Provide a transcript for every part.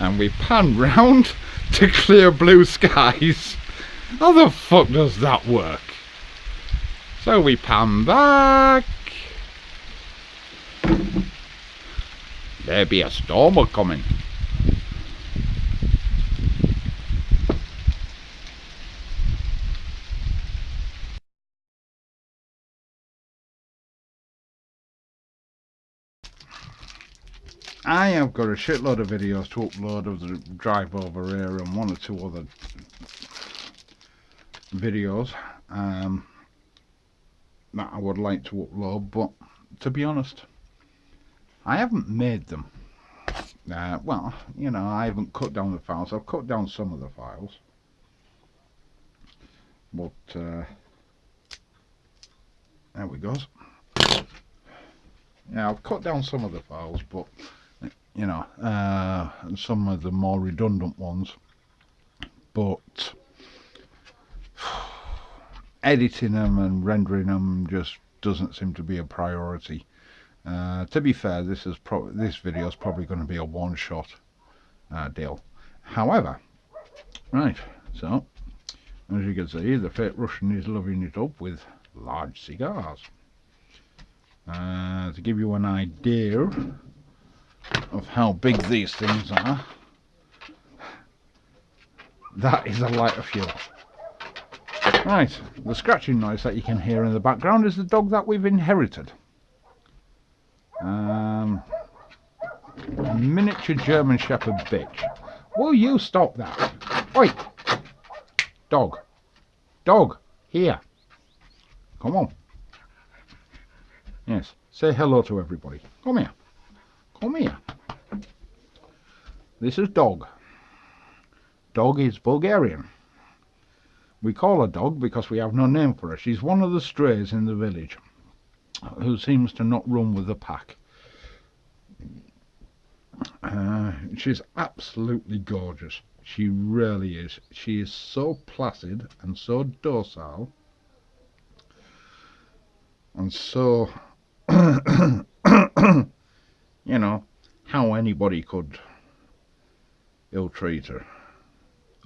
and we pan round to clear blue skies. How the fuck does that work? So we pan back. There be a storm a-coming. I have got a shitload of videos to upload of the drive over here and one or two other videos that I would like to upload, but to be honest, I haven't made them. Well, you know, I haven't cut down the files. I've cut down some of the files, but there we go. Yeah, I've cut down some of the files, but you know, some of the more redundant ones, but editing them and rendering them just doesn't seem to be a priority. To be fair, this video is probably going to be a one-shot deal. However, right, so as you can see, the fake Russian is loving it up with large cigars. To give you an idea of how big these things are, that is a lighter fuel. Right, the scratching noise that you can hear in the background is the dog that we've inherited. Miniature German Shepherd bitch. Will you stop that? Oi! Dog. Dog, here. Come on. Yes, say hello to everybody. Come here. Come here. This is Dog. Dog is Bulgarian. We call her Dog because we have no name for her. She's one of the strays in the village who seems to not run with the pack. She's absolutely gorgeous. She really is. She is so placid and so docile and so you know, how anybody could ill-treat her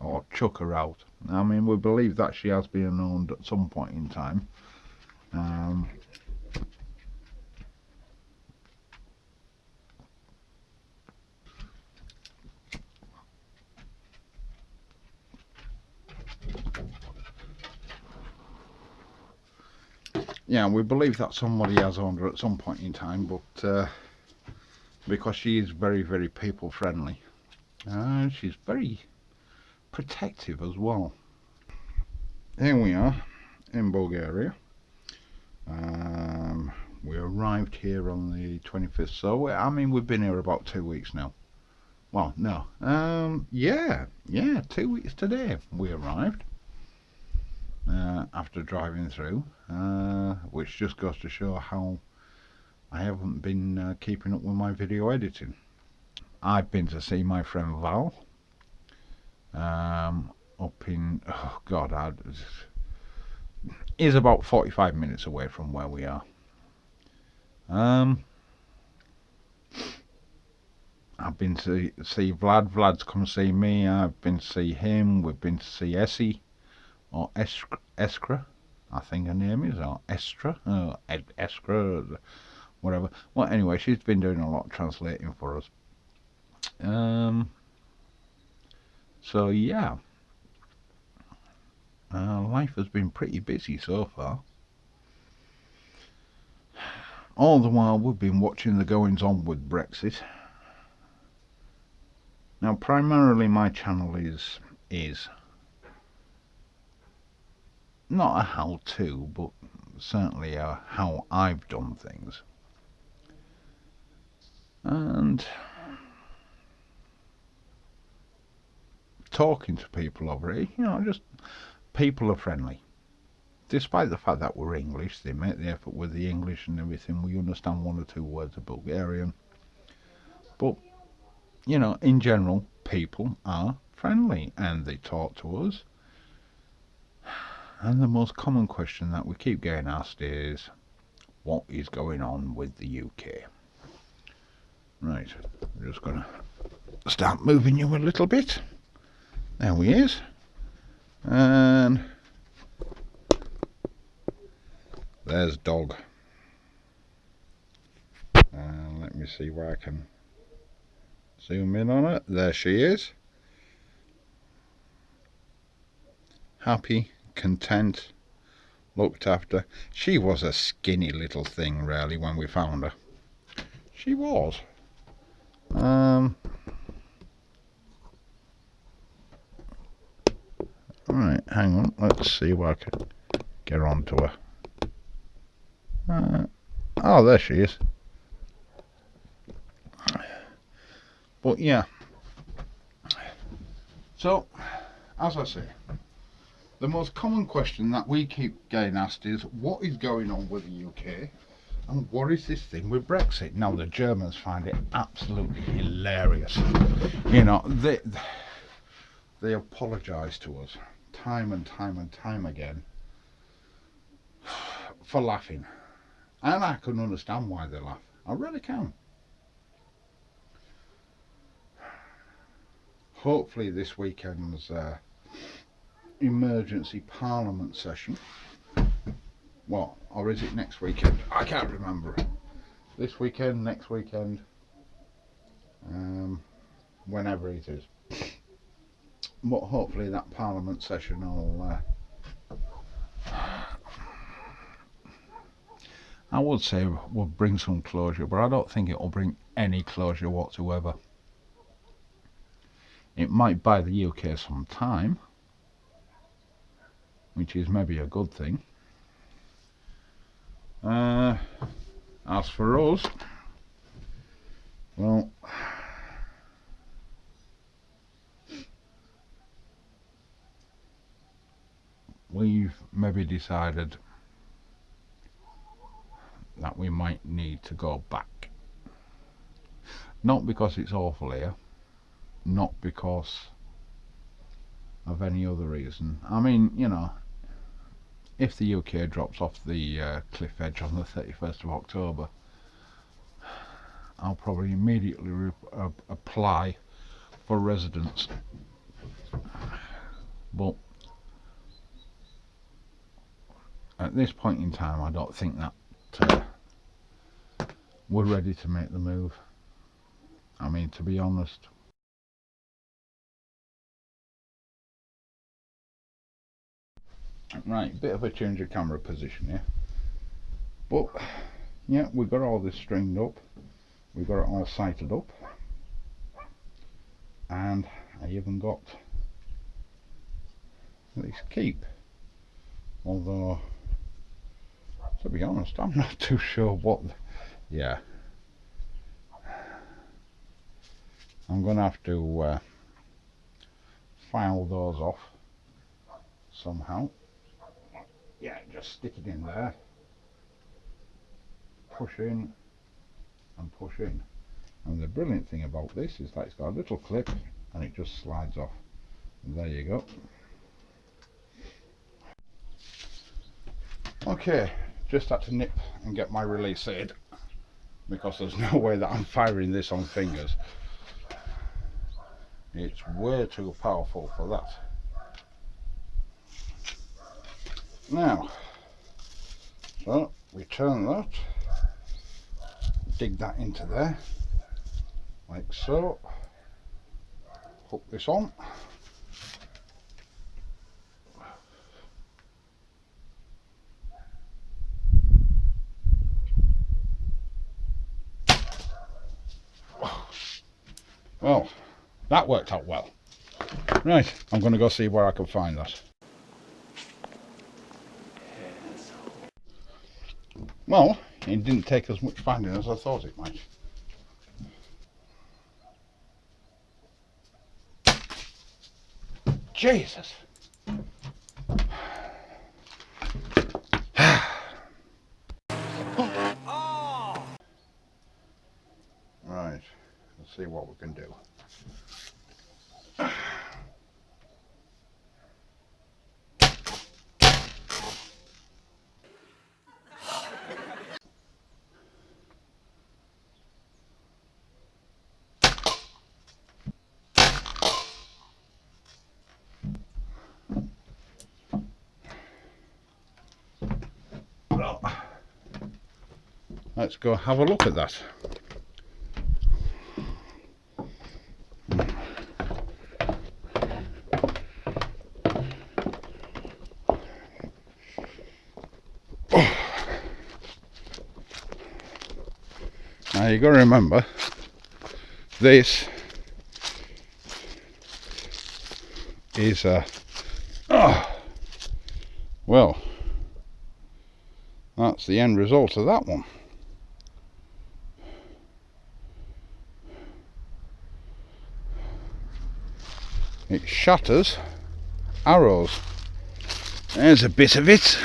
or chuck her out. I mean, we believe that she has been owned at some point in time. Yeah, we believe that somebody has owned her at some point in time, but because she is very, very people friendly, she's very protective as well. Here we are in Bulgaria. We arrived here on the 25th, so I mean we've been here about 2 weeks now. Well, no, yeah, 2 weeks today we arrived after driving through, which just goes to show how I haven't been keeping up with my video editing. I've been to see my friend Val up in, oh god, is about 45 minutes away from where we are. I've been to see Vlad. Vlad's come see me. I've been to see him. We've been to see Essie, or Eskra, I think her name is, or Estra, Eskra, whatever. Well, anyway, she's been doing a lot of translating for us. So yeah, life has been pretty busy so far. All the while we've been watching the goings on with Brexit. Now primarily my channel is not a how-to, but certainly a how I've done things. And talking to people over here, you know, just people are friendly. Despite the fact that we're English, they make the effort with the English and everything. We understand 1 or 2 words of Bulgarian. But, you know, in general, people are friendly and they talk to us. And the most common question that we keep getting asked is, what is going on with the UK? Right, I'm just going to start moving you a little bit. There he is. And there's dog. And let me see where I can zoom in on it. There she is. Happy, content, looked after. She was a skinny little thing really when we found her. She was. Right, hang on, let's see if I can get onto her. Oh, there she is. But yeah, so as I say, the most common question that we keep getting asked is, what is going on with the UK and what is this thing with Brexit? Now the Germans find it absolutely hilarious. You know, they apologise to us time and time and time again for laughing, and I can understand why they laugh. I really can. Hopefully this weekend's emergency parliament session, well, or is it next weekend? I can't remember. This weekend, next weekend, whenever it is. But hopefully that parliament session will I would say will bring some closure, but I don't think it will bring any closure whatsoever. It might buy the UK some time, which is maybe a good thing. As for us, well, we've maybe decided that we might need to go back. Not because it's awful here, not because of any other reason. I mean, you know, if the UK drops off the cliff edge on the 31st of October, I'll probably immediately apply for residence. But at this point in time, I don't think that we're ready to make the move. I mean, to be honest. Right, bit of a change of camera position here. But yeah, we've got all this stringed up. We've got it all sighted up. And I even got this keep. Although, to be honest, I'm not too sure what. Yeah. I'm going to have to file those off somehow. Yeah, just stick it in there. Push in and push in. And the brilliant thing about this is that it's got a little clip and it just slides off. And there you go. Okay, just had to nip and get my release aid because there's no way that I'm firing this on fingers. It's way too powerful for that. Now, so we turn that, dig that into there, like so, hook this on, well, that worked out well. Right, I'm going to go see where I can find that. Well, it didn't take as much finding as I thought it might. Jesus! Right, let's see what we can do. let's go have a look at that. Now you got to remember, this is a well, that's the end result of that one. It shatters arrows. There's a bit of it.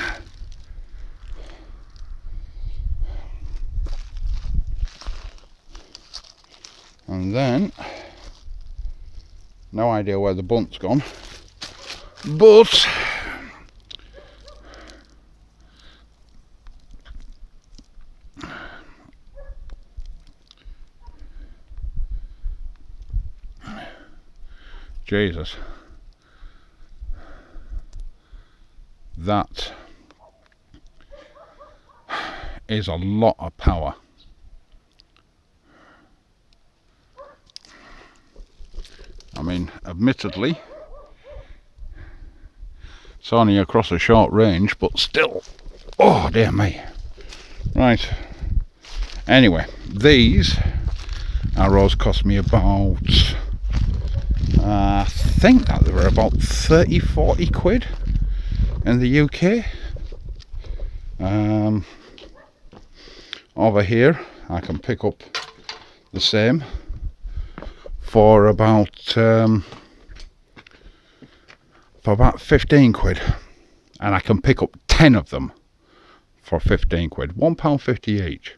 And then, no idea where the bunt's gone, but Jesus, that is a lot of power. I mean, admittedly, it's only across a short range, but still, oh dear me. Right, anyway, these arrows cost me about, I think that they were about 30-40 quid in the UK. Over here I can pick up the same for about 15 quid, and I can pick up 10 of them for 15 quid, £1.50 each,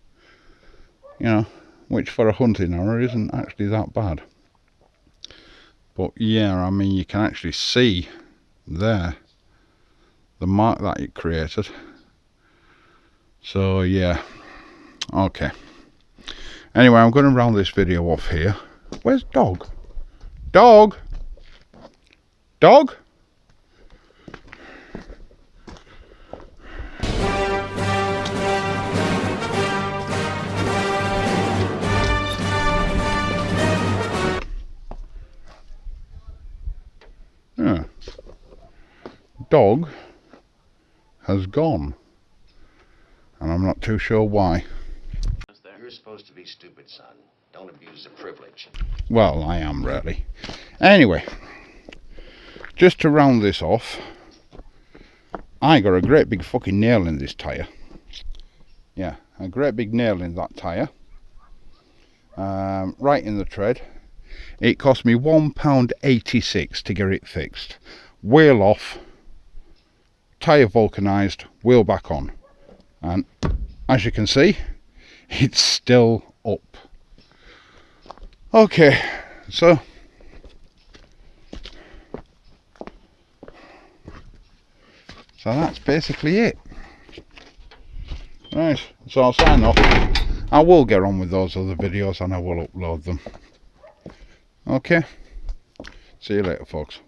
you know, which for a hunting arrow isn't actually that bad. But yeah, I mean, you can actually see there the mark that it created. So yeah, okay, anyway, I'm going to round this video off here. Where's dog? Dog? Dog? Yeah. Dog has gone, and I'm not too sure why. You're supposed to be stupid, son. Don't abuse the privilege. Well, I am really. Anyway, just to round this off, I got a great big fucking nail in this tyre. Yeah, a great big nail in that tyre. Right in the tread. It cost me £1.86 to get it fixed. Wheel off, tyre vulcanised, wheel back on. And as you can see, it's still up. Okay, so that's basically it. Right, so I'll sign off. I will get on with those other videos and I will upload them. Okay, see you later, folks.